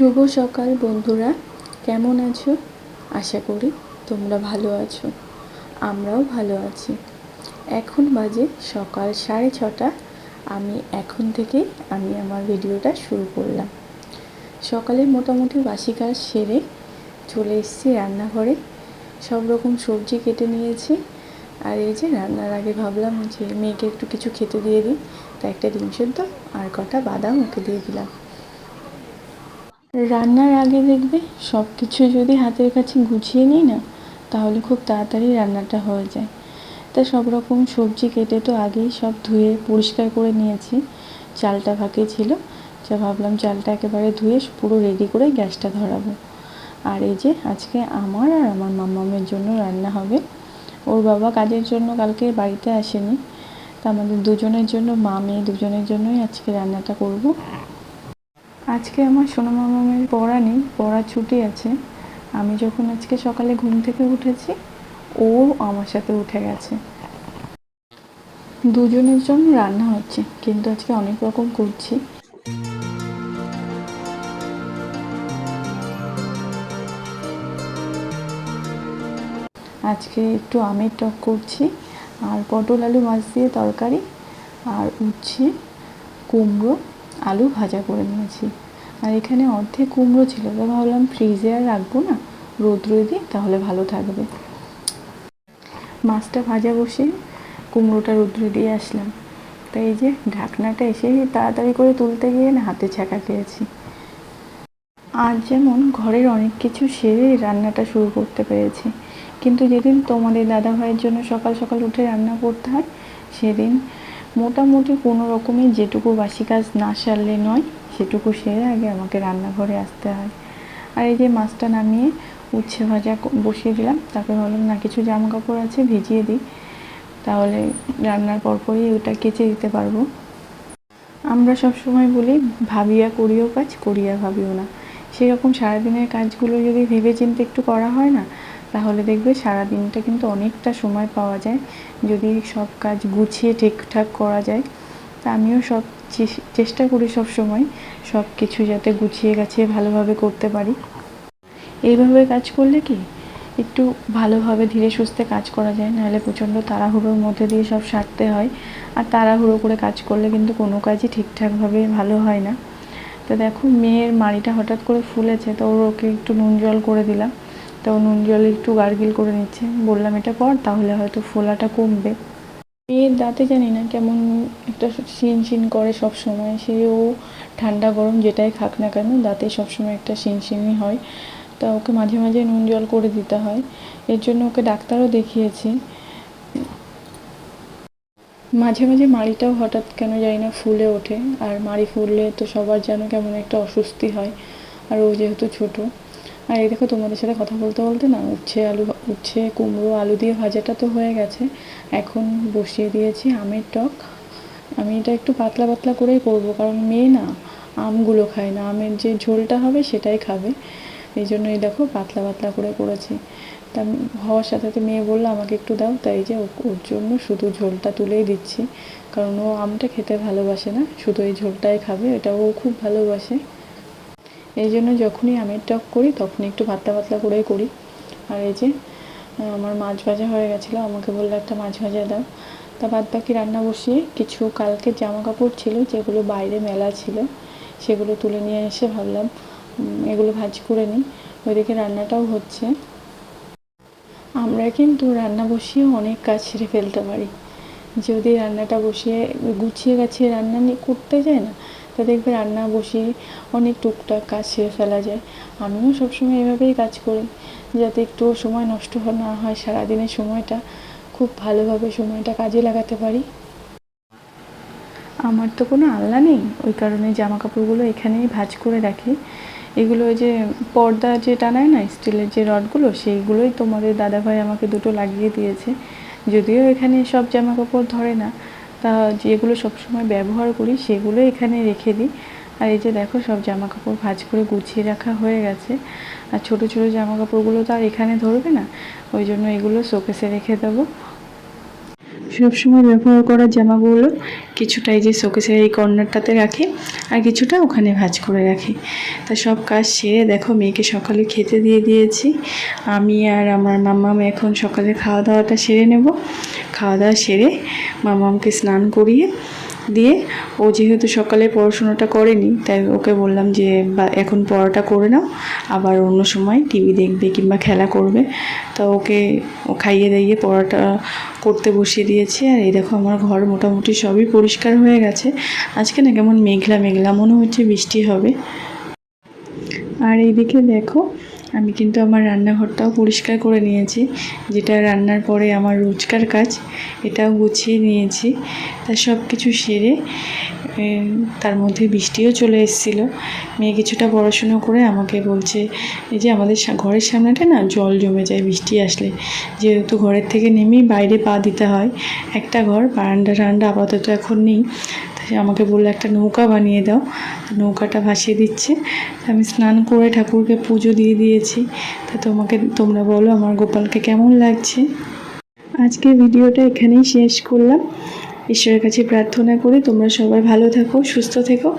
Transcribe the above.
শুভ সকাল বন্ধুরা, কেমন আছো? আশা করি তোমরা ভালো আছো। আমরাও ভালো আছি। এখন বাজে সকাল 6:30। আমি এখন থেকেই আমার ভিডিওটা শুরু করলাম। সকালে মোটামুটি বাসি কাজ সেরে চলে এসেছি রান্নাঘরে। সব রকম সবজি কেটে নিয়েছি। আর এই যে রান্নার আগে ভাবলাম যে মেয়েকে একটু কিছু খেতে দিয়ে দিই, তাই একটা ডিম সেদ্ধ আর কটা বাদাম ওকে দিয়ে দিলাম। রান্নার আগে দেখবে সব কিছু যদি হাতের কাছে গুছিয়ে নিই না, তাহলে খুব তাড়াতাড়ি রান্নাটা হয়ে যায়। তা সব রকম সবজি কেটে তো আগেই সব ধুয়ে পরিষ্কার করে নিয়েছি। চালটা ফাঁকে ছিল, যা ভাবলাম চালটা একেবারে ধুয়ে পুরো রেডি করে গ্যাসটা ধরাবো। আর এই যে আজকে আমার আর আমার মাম্মামের জন্য রান্না হবে। ওর বাবা কাজের জন্য কালকে বাড়িতে আসেনি, তা আমাদের দুজনের জন্য, মা মেয়ে দুজনের জন্যই আজকে রান্নাটা করব। আজকে আমার সোনা মামামের পড়া নেই, পড়া ছুটি আছে। আমি যখন আজকে সকালে ঘুম থেকে উঠেছি, ও আমার সাথে উঠে গেছে। দুজনের জন্য রান্না হচ্ছে, কিন্তু আজকে অনেক রকম করছি। আজকে একটু আমের টক করছি, আর পটল আলু মাছ দিয়ে তরকারি, আর উচ্ছে কুমড়ো আলু ভাজা করে নিয়েছি। আর এখানে অর্ধেক কুমড়ো ছিল, তো ভাবলাম ফ্রিজে আর রাখবো না, রোদ্রে দিই তাহলে ভালো থাকবে। মাছটা ভাজা বসে কুমড়োটা রোদ্রে দিয়ে আসলাম। তাই এই যে ঢাকনাটা এসেই তাড়াতাড়ি করে তুলতে গিয়ে না হাতে ছ্যাঁকা খেয়েছি। আজ যেমন ঘরের অনেক কিছু সেরে রান্নাটা শুরু করতে পেরেছি, কিন্তু যেদিন তোমাদের দাদাভাইয়ের জন্য সকাল সকাল উঠে রান্না করতে হয়, সেদিন মোটামুটি কোনো রকমই যেটুকু বাসি কাজ না সারলে নয়, সেটুকু সেরে আগে আমাকে রান্নাঘরে আসতে হয়। আর এই যে মাছটা নামিয়ে উচ্ছে ভাজা বসিয়ে দিলাম। তারপরে ভাবলাম না, কিছু জামা কাপড় আছে ভিজিয়ে দিই, তাহলে রান্নার পরপরই ওটা কেচে দিতে পারবো। আমরা সব সময় বলি ভাবিয়া করিও কাজ, করিয়া ভাবিও না। সেরকম সারাদিনের কাজগুলো যদি ভেবে চিন্তে একটু করা হয় না, তাহলে দেখবে সারাদিনটা কিন্তু অনেকটা সময় পাওয়া যায়, যদি সব কাজ গুছিয়ে ঠিকঠাক করা যায়। তা আমিও সব চেষ্টা করি সব সময় সব কিছু যাতে গুছিয়ে গাছিয়ে ভালোভাবে করতে পারি। এইভাবে কাজ করলে কি একটু ভালোভাবে ধীরে সুস্থে কাজ করা যায়, নাহলে প্রচণ্ড তাড়াহুড়োর মধ্যে দিয়ে সব সারতে হয়। আর তাড়াহুড়ো করে কাজ করলে কিন্তু কোনো কাজই ঠিকঠাকভাবে ভালো হয় না। তো দেখো মেয়ের মাড়িটা হঠাৎ করে ফুলেছে, তো ওকে একটু নুন জল করে দিলাম। তো নুন জলে একটু গার্গিল করে নিচ্ছে, বললাম এটা কর, তাহলে হয়তো ফোলাটা কমবে। মেয়ের দাঁতে জানি না কেমন একটা শিন করে সব সময়, সে ও ঠান্ডা গরম যেটাই খাক না কেন দাঁতে সবসময় একটা শিনশিনই হয়। তা ওকে মাঝে মাঝে নুন জল করে দিতে হয়, এর জন্য ওকে ডাক্তারও দেখিয়েছি। মাঝে মাঝে মাড়িটাও হঠাৎ কেন জানি না ফুলে ওঠে, আর মাড়ি ফুললে তো সবার যেন কেমন একটা অস্বস্তি হয়, আর ও যেহেতু ছোটো। আর এই দেখো তোমাদের সাথে কথা বলতে বলতে না উচ্ছে কুমড়ো আলু দিয়ে ভাজাটা তো হয়ে গেছে। এখন বসিয়ে দিয়েছি আমের টক। আমি এটা একটু পাতলা পাতলা করেই করবো, কারণ মেয়ে না আমগুলো খায় না, আমের যে ঝোলটা হবে সেটাই খাবে। এই জন্য এই দেখো পাতলা পাতলা করে করেছি। তা হওয়ার সাথে সাথে মেয়ে বললো আমাকে একটু দাও, তাই যে ওর জন্য শুধু ঝোলটা তুলেই দিচ্ছি, কারণ ও আমটা খেতে ভালোবাসে না, শুধু এই ঝোলটাই খাবে, এটা ও খুব ভালোবাসে। এই জন্য যখনই আমের টক করি তখনই একটু পাতলা পাতলা করেই করি। আর এই যে আমার মাছ ভাজা হয়ে গেছিলো, আমাকে বললো একটা মাছ ভাজা দাও। তা বাদ বাকি রান্না বসিয়ে কিছু কালকে জামা কাপড় ছিল যেগুলো বাইরে মেলা ছিল, সেগুলো তুলে নিয়ে এসে ভাবলাম এগুলো ভাঁজ করে নিই, ওইদিকে রান্নাটাও হচ্ছে। আমরা কিন্তু রান্না বসিয়ে অনেক কাজ সেরে ফেলতে পারি, যদি রান্নাটা বসিয়ে গুছিয়ে গাছিয়ে রান্না করতে যায় না, তা দেখবে রান্না বসিয়ে অনেক টুকটাক কাজ সেরে ফেলা যায়। আমিও সবসময় এভাবেই কাজ করি, যাতে একটু সময় নষ্ট না হয়, সারাদিনের সময়টা খুব ভালোভাবে সময়টা কাজে লাগাতে পারি। আমার তো কোনো আলনা নেই, ওই কারণে জামা কাপড়গুলো এখানেই ভাঁজ করে রাখি। এগুলো যে পর্দা যে টানায় না স্টিলের যে রডগুলো, সেইগুলোই তোমাদের দাদাভাই আমাকে দুটো লাগিয়ে দিয়েছে। যদিও এখানে সব জামা কাপড় ধরে না, তা যেগুলো সবসময় ব্যবহার করি সেগুলো এখানে রেখে দিই। আর এই যে দেখো সব জামা কাপড় ভাঁজ করে গুছিয়ে রাখা হয়ে গেছে। আর ছোটো ছোটো জামা কাপড়গুলো তো আর এখানে ধরবে না, ওই জন্য এগুলো শোকেসে রেখে দেবো। সবসময় ব্যবহার করা জামাগুলো কিছুটা এই যে শোকেসের এই কর্নারটাতে রাখি, আর কিছুটা ওখানে ভাঁজ করে রাখি। তা সব কাজ সেরে দেখো মেয়েকে সকালে খেতে দিয়ে দিয়েছি। আমি আর আমার মাম্মাম এখন সকালে খাওয়া দাওয়াটা সেরে নেব। খাওয়া দাওয়া সেরে মাম্মামকে স্নান করিয়ে দিয়ে, ও যেহেতু সকালে পড়াশোনাটা করেনি তাই ওকে বললাম যে এখন পড়াটা করে নাও, আবার অন্য সময় টিভি দেখবে কিংবা খেলা করবে। তা ওকে খাইয়ে দাইয়ে পড়াটা করতে বসিয়ে দিয়েছি। আর এই দেখো আমার ঘর মোটামুটি সবই পরিষ্কার হয়ে গেছে। আজকে না কেমন মেঘলা মেঘলা মনে হচ্ছে বৃষ্টি হবে। আর এইদিকে দেখো আমি কিন্তু আমার রান্নাঘরটাও পরিষ্কার করে নিয়েছি, যেটা রান্নার পরে আমার রোজকার কাজ, এটাও গুছিয়ে নিয়েছি। তা সব কিছু সেরে তার মধ্যে বৃষ্টিও চলে এসেছিলো। মেয়ে কিছুটা পড়াশুনো করে আমাকে বলছে এই যে আমাদের ঘরের সামনেটা না জল জমে যায় বৃষ্টি আসলে, যেহেতু ঘরের থেকে নেমেই বাইরে পা দিতে হয়। একটা ঘর বারান্দা টারান্দা আপাতত এখন নেই, তাই আমাকে বললো একটা নৌকা বানিয়ে দাও। নৌকাটা ভাসিয়ে দিচ্ছে। আমি স্নান করে ঠাকুরকে পুজো দিয়ে দিয়েছি। তা তোমরা বলো আমার গোপালকে কেমন লাগছে। আজকের ভিডিওটা এখানেই শেষ করলাম। ঈশ্বরের কাছে প্রার্থনা করি তোমরা সবাই ভালো থাকো, সুস্থ থেকো।